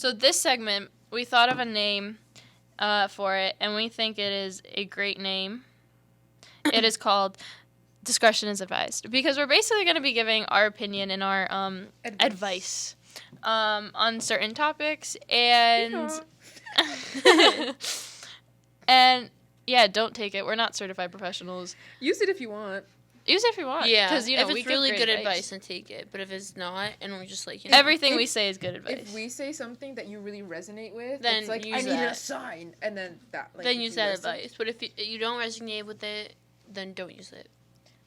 So this segment, we thought of a name for it, and we think it is a great name. It is called Discretion is Advised, because we're basically going to be giving our opinion and our advice on certain topics, and and yeah, don't take it. We're not certified professionals. Use it if you want. Use it if you want. Yeah, because if we it's give really great good advice, then take it. But if it's not, and we're just like, everything we say is good advice. If we say something that you really resonate with, then it's like, use I need that. a sign, and then that. Like, then use that advice. But if you don't resonate with it, then don't use it.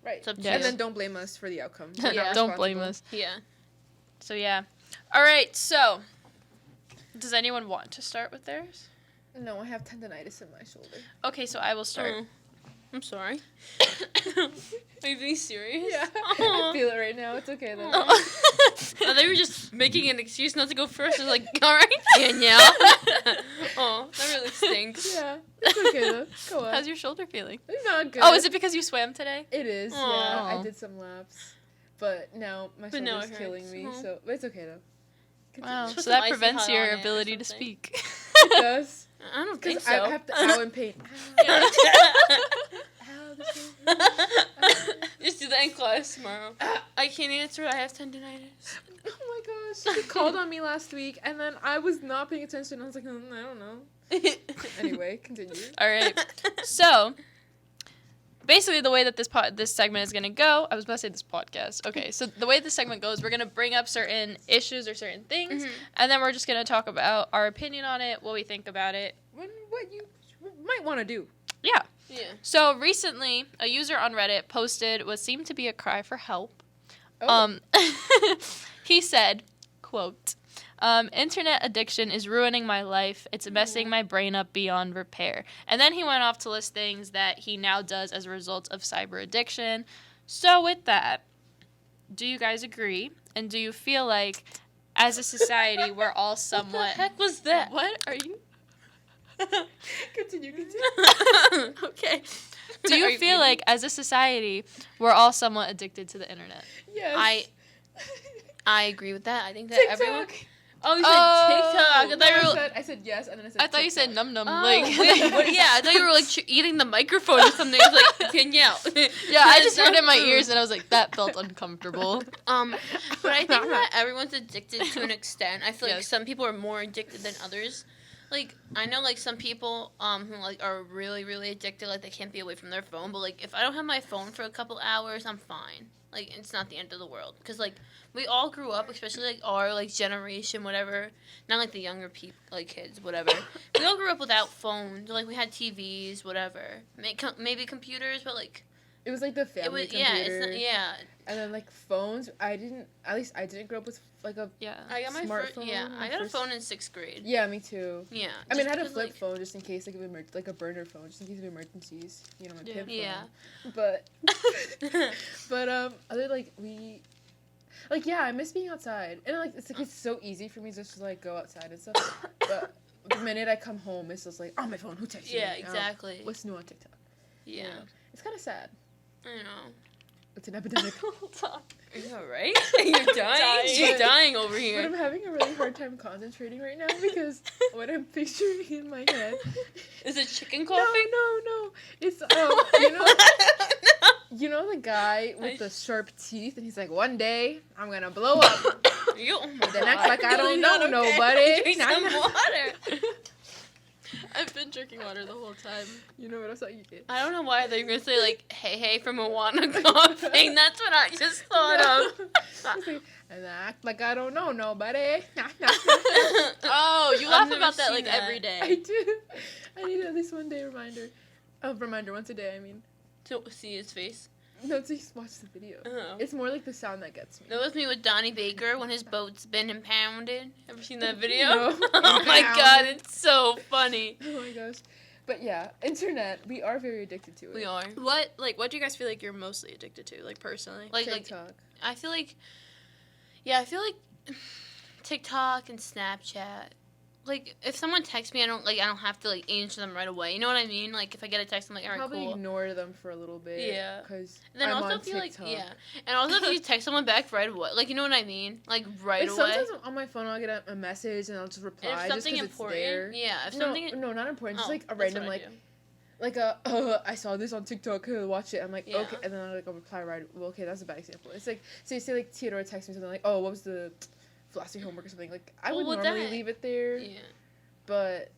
Right. It's up to And you. then don't blame us for the outcome. Yeah. Don't blame us. Yeah. So yeah. All right. So, does anyone want to start with theirs? No, I have tendonitis in my shoulder. Okay, so I will start. Oh. I'm sorry. Are you being serious? Yeah. I feel it right now. It's okay though. Oh, they were just making an excuse not to go first. I was like, all right, Danielle. Oh, that really stinks. Yeah. It's okay though. Go on. How's your shoulder feeling? It's not good. Oh, is it because you swam today? It is. Aw. Yeah. I did some laps, but now my But now shoulder's it killing hurts. me. Aw. So, but it's okay though. Wow. Put So some that icy prevents hot your on it or ability to something. speak. It does. I don't think Because so. I have to ow in pain. Yeah. Ow, this is- Just do that in class tomorrow. I can't answer. I have tendonitis. Oh my gosh. She called on me last week, and then I was not paying attention. I was like, I don't know. Anyway, continue. All right. So, basically, the way that this segment is going to go, I was about to say this podcast. Okay, so the way this segment goes, we're going to bring up certain issues or certain things, and then we're just going to talk about our opinion on it, what we think about it. What you might want to do. Yeah. Yeah. So, recently, a user on Reddit posted what seemed to be a cry for help. Oh. He said, quote, internet addiction is ruining my life. It's messing my brain up beyond repair. And then he went off to list things that he now does as a result of cyber addiction. So with that, do you guys agree? And do you feel like, as a society, we're all somewhat... What the heck was that? What are you... Continue. Okay. Do you feel like, as a society, we're all somewhat addicted to the internet? Yes. I agree with that. I think that TikTok. everyone... Oh, you Oh. said TikTok. I said yes, and then I said I thought you said TikTok. num-num. Oh, like, wait, what, yeah, I thought you were like eating the microphone or something. I was like, Danielle. yeah, I just heard it in my ears, and I was like, that felt uncomfortable. But I think that everyone's addicted to an extent. I feel like Yes. some people are more addicted than others. Like, I know, like, some people who, like, are really, really addicted, like, they can't be away from their phone. But, like, if I don't have my phone for a couple hours, I'm fine. Like, it's not the end of the world. Because, like, we all grew up, especially, like, our, like, generation, whatever. Not, like, the younger people, like, kids, whatever. We all grew up without phones. Like, we had TVs, whatever. Maybe computers, but, like... It was like the It family was, computer. yeah, it's not, yeah. And then like phones, at least I didn't grow up with like a Yeah. I got my first, smartphone. I got a phone in 6th grade. Yeah, me too. Yeah. I mean, I just had a because, flip like, phone just in case, like, like a burner phone, just in case of emergencies. You know, my pip phone. Yeah. But, other like I miss being outside, and like it's so easy for me just to like go outside and stuff. But the minute I come home, it's just like on my phone. Who texted me? Yeah, exactly. What's new on TikTok? Yeah. It's kind of sad. I know. It's an epidemic. Are you alright? You're dying? You're dying over But here. I'm having a really hard time concentrating right now because what I'm picturing in my head. Is it chicken No, coughing? no. It's you know the guy with the sharp teeth, and he's like, one day I'm gonna blow up. You, oh my Then act God. like I don't You're know not okay. nobody. Drink some water. I've been drinking water the whole time. You know what I thought you did. I don't know why they're gonna say like hey from Moana coughing. That's what I just thought of. And I act like I don't know nobody. Oh, you I've laugh never about that seen like that. every I day. do. I need at least one day reminder. Reminder once a day, I mean. To see his face. No, to just watch the video. Oh. It's more like the sound that gets me. That was me with Donnie Baker when his boat's been impounded. Ever seen that video? No. Oh my God, it's so funny. Oh my gosh. But yeah, internet, we are very addicted to it. We are. What do you guys feel like you're mostly addicted to, like personally? Like TikTok. I feel like TikTok and Snapchat. like if someone texts me, I don't have to like answer them right away. You know what I mean? Like if I get a text, I'm like, all right, Probably cool. ignore them for a little bit. Yeah. Because And then I'm also on if you like, TikTok. yeah, and also if you text someone back right away, like you know what I mean? Like right Like away. sometimes on my phone I'll get a message and I'll just reply And if something just 'cause important, it's there. yeah. If No, something, no, not important. Just oh, like a that's random what I like do. I saw this on TikTok. Watch it. I'm like, Yeah. okay, and then I'll reply right. Well, okay, that's a bad example. It's like, so you say like Theodore texts me something like, oh, what was the last week homework or something. Like I Well, would with normally that- leave it there, Yeah. but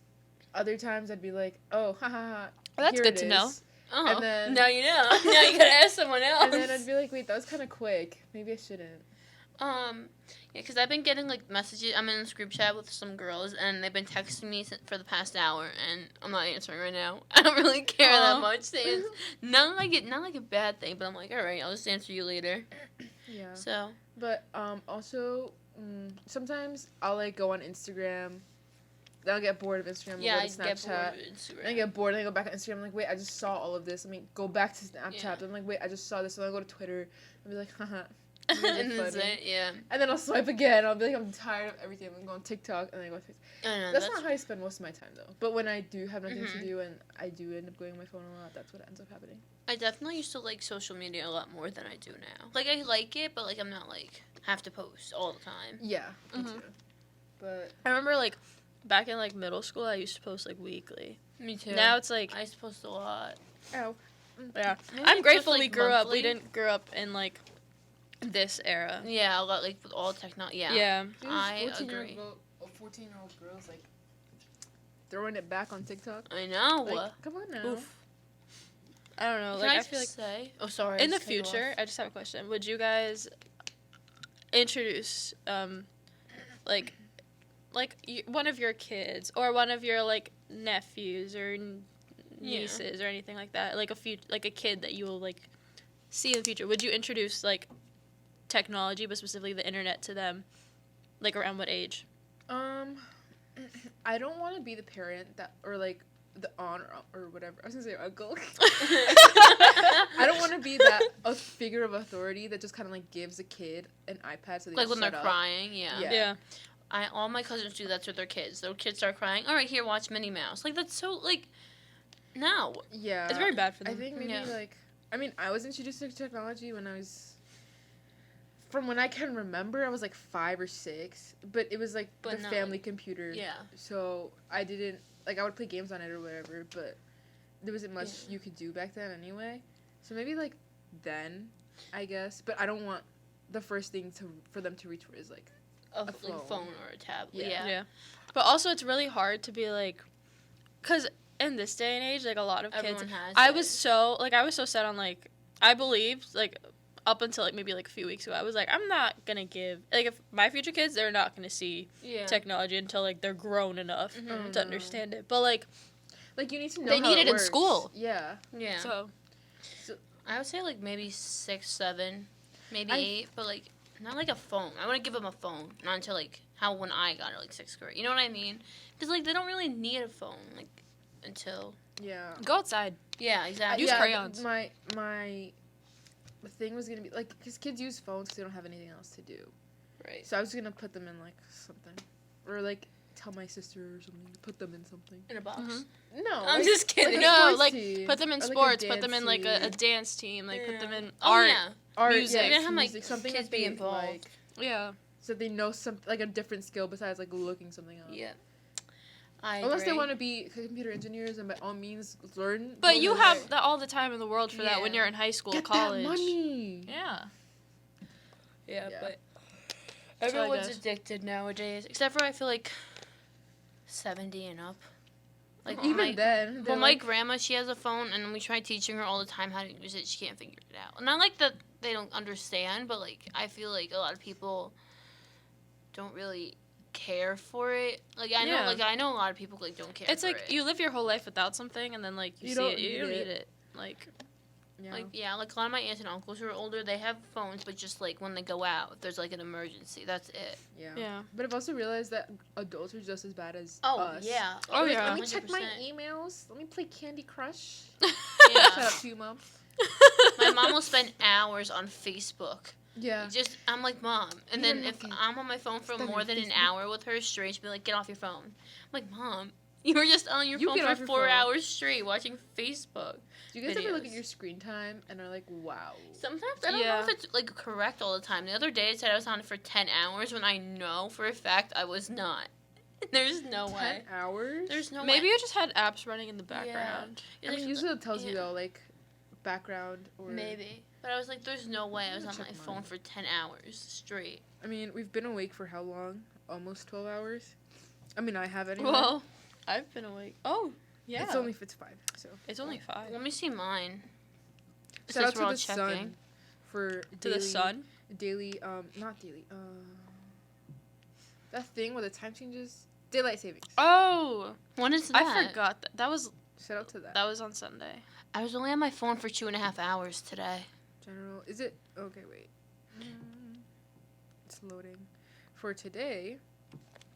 other times I'd be like, oh, ha ha ha. Well, that's here good it to know. is. Oh, And then- now you know. Now you gotta ask someone else. And then I'd be like, wait, that was kind of quick. Maybe I shouldn't. Yeah, because I've been getting like messages. I'm in this group chat with some girls, and they've been texting me for the past hour, and I'm not answering right now. I don't really care Aw. that much. Not like a bad thing, but I'm like, all right, I'll just answer you later. Yeah. So But also, sometimes I'll like go on Instagram. Then I'll get bored of Instagram. yeah, I'll I go to get Snapchat. bored of Instagram. And I get bored and I go back on Instagram. I'm like, wait, I just saw all of this. I mean, go back to Snapchat. Yeah. I'm like, wait, I just saw this. And I'll go to Twitter and be like, haha. and that's it. Yeah. And then I'll swipe again. I'll be like, I'm tired of everything. I'm going TikTok and then I go TikTok. I know, That's not how I spend most of my time though. But when I do have nothing to Mhm. do and I do end up going on my phone a lot, that's what ends up happening. I definitely used to like social media a lot more than I do now. Like I like it, but like I'm not like have to post all the time. Yeah, me Mhm. too. But I remember like back in like middle school, I used to post like weekly. Me too. Now it's like, I used to post a lot. ow. yeah. Maybe I'm just, grateful like, we grew up. We monthly. didn't grow up in like this era. Yeah, a lot like with all technology. Yeah. Yeah. I agree. 14-year-old girls like throwing it back on TikTok. I know. Like, come on now. Oof. I don't know. Can Like I I feel like say? Oh, sorry. in the just cut you off. future, I just have a question. Would you guys introduce one of your kids or one of your like nephews or nieces or anything like that, like a kid that you will like see in the future? Would you introduce like technology, but specifically the internet, to them, like around what age? I don't want to be the parent that, or like the aunt or whatever. I was gonna say uncle. I don't want to be that a figure of authority that just kind of like gives a kid an iPad so they Like can when they're shut up. crying, yeah. Yeah. All my cousins do that with their kids. Their kids start crying. All right, here, watch Minnie Mouse. Like that's so like, no. Yeah. It's very bad for I them. think maybe Yeah. like, I mean, I was introduced to technology when I was, from when I can remember, I was like 5 or 6, but it was like But the not, family like- computer. Yeah. So I didn't, like, I would play games on it or whatever, but there wasn't much Yeah. you could do back then anyway. So maybe like then, I guess, but I don't want the first thing for them to reach for is like, A phone. like phone or a tablet. Yeah. Yeah. But also, it's really hard to be like, because in this day and age, like a lot of kids, Everyone has. I it. was so set on like, I believed like up until like maybe like a few weeks ago, I was like, I'm not gonna give like if my future kids, they're not gonna see Yeah. technology until like they're grown enough Mhm. to understand it. But like, you need to know They how need it in works. school. Yeah. Yeah. so I would say like maybe 6, 7, maybe I- 8, but like not like a phone. I want to give them a phone, not until like how when I got it, like 6th grade. You know what I mean? Because like they don't really need a phone like until Yeah. go outside. yeah, exactly. Use Yeah, crayons. My thing was gonna be like, because kids use phones because they don't have anything else to do. Right. So I was gonna put them in like something, or like tell my sister or something to put them in something. In a box. Mhm. No, I'm like- just kidding. a No, sports like team, put them in or, like, a sports, put them dance in like a team. dance team, like put them Yeah. in Oh art. yeah. Art, music. yeah, You're gonna have, like, music, something kids that be they, involved. like, Yeah. so they know some like a different skill besides like looking something up. Yeah. I Unless they agree. want to be computer engineers and by all means learn. But go you ahead. have all the time in the world for that when Yeah. you're in high school, Get college. that money. Yeah. Yeah, Yeah. but So I everyone's guess- addicted nowadays, except for I feel like 70 and up. Like Even my, then, well, they're my like, grandma, she has a phone, and we try teaching her all the time how to use it. She can't figure it out. Not like that they don't understand, but like I feel like a lot of people don't really care for it. Like I know, Yeah. like I know a lot of people like don't care. It's for like it. you live your whole life without something, and then like you You see don't it, you need don't it. need it. Like, yeah. Like yeah, like a lot of my aunts and uncles who are older, they have phones, but just like when they go out, if there's like an emergency, that's it. yeah. yeah. But I've also realized that adults are just as bad as Oh us. yeah. Oh, Like, yeah. Let me check my 100%. emails. Let me play Candy Crush. Yeah. Shout out to you, mom. My mom will spend hours on Facebook Yeah. Just I'm like, Mom, and Even then if looking- I'm on my phone for Studying more than an Facebook. hour with her straight, she'll be like, get off your phone. I'm like, Mom, you were just on your You phone get for off your 4 phone. hours straight watching Facebook. Do you guys ever look at videos. your screen time and are like, wow? Sometimes I don't know Yeah. if it's like correct all the time. The other day it said I was on it for 10 hours when I know for a fact I was not. There's no 10 way. hours? There's no Maybe way. you just had apps running in the background. Yeah. I mean, usually it tells you, yeah. though, like, background or... Maybe. But I was like, there's no way I was I'm on gonna my check phone mine. for 10 hours straight. I mean, we've been awake for how long? Almost 12 hours? I mean, I have anyway. Well, I've been awake. Oh, yeah. It's 5, so... It's only 5. Let me see mine. Shout out Since we're to all the sun checking. for To the sun? daily, not daily, that thing where the time changes? Daylight savings. Oh, When is that? I forgot that. That was Shout out to that. on Sunday. I was only on my phone for 2.5 hours today. General, is it? Okay, wait. It's loading. For today,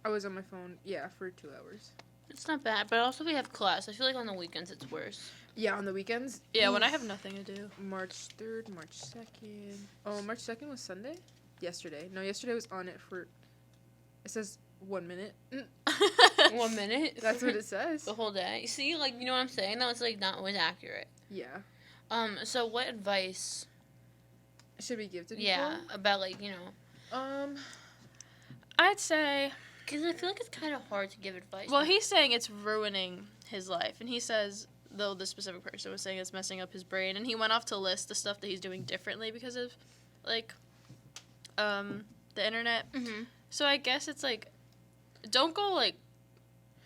I was on my phone, for 2 hours. It's not bad, but also we have class. I feel like on the weekends it's worse. Yeah, on the weekends. Yeah, when I oof. have nothing to do. March 3rd, March 2nd. Oh, March 2nd was Sunday? Yesterday. No, yesterday I was on it for, it says 1 minute. 1 minute? That's what it says. The whole day. You see, like, you know what I'm saying? That was, like, not always accurate. Yeah. So what advice, Should we give to people? yeah, about, like, you know, I'd say, because I feel like it's kind of hard to give advice. well, he's saying it's ruining his life. And he says, though the specific person was saying it's messing up his brain. And he went off to list the stuff that he's doing differently because of, like, the internet. Mm-hmm. So I guess it's, like, don't go, like,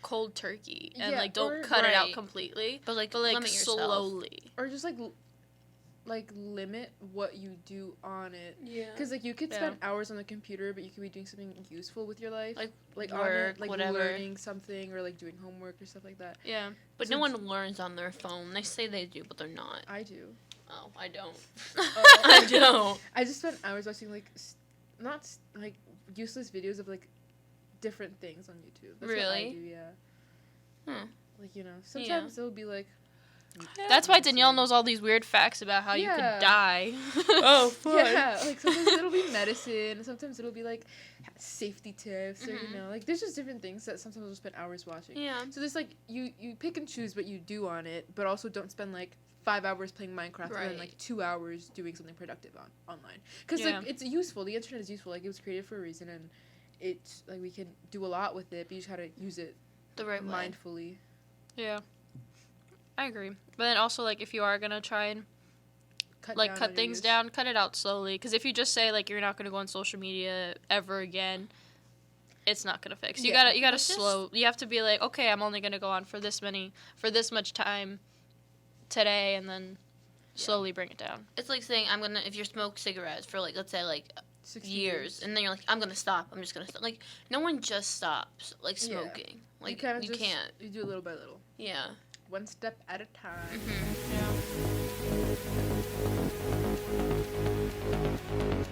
cold turkey. And, Yeah, like, don't or- cut it out Right. completely. But, like, But, like, limit yourself. slowly. Or just, like limit what you do on it. Yeah. Because, like, you could Yeah. spend hours on the computer, but you could be doing something useful with your life. Like on work, it, like whatever. learning something or, like, doing homework or stuff like that. Yeah. But So no one learns on their phone. They say they do, but they're not. I do. Oh, I don't. Oh. I don't. I just spent hours watching, like, like, useless videos of, like, different things on YouTube. That's what I Really? do, yeah. Hmm. Like, you know, sometimes it'll be, like... That's why Danielle knows all these weird facts about how you Yeah. could die. Oh, fun. Yeah, like, sometimes it'll be medicine, sometimes it'll be, like, safety tips, or, Mhm. you know, like, there's just different things that sometimes I'll spend hours watching. Yeah. So there's, like, you pick and choose what you do on it, but also don't spend, like, 5 hours playing Minecraft and then, Right. like, 2 hours doing something productive online. Because, Yeah. like, it's useful. The internet is useful. Like, it was created for a reason, and it's, like, we can do a lot with it, but you just gotta use it The right way. mindfully. Yeah. I agree. But then also, like, if you are going to try and, Cut like, down cut on your things use. down, cut it out slowly. Because if you just say, like, you're not going to go on social media ever again, it's not going to fix. You Yeah. gotta It's just- slow. You have to be like, okay, I'm only going to go on for this much time today, and then slowly bring it down. It's like saying if you smoke cigarettes for, like, let's say, like, 60 years, and then you're like, I'm gonna stop. I'm just gonna stop. Like, no one just stops, like, Yeah. smoking. Like, you kinda you just, can't. You do it little by little. Yeah. One step at a time. Mm-hmm. Yeah.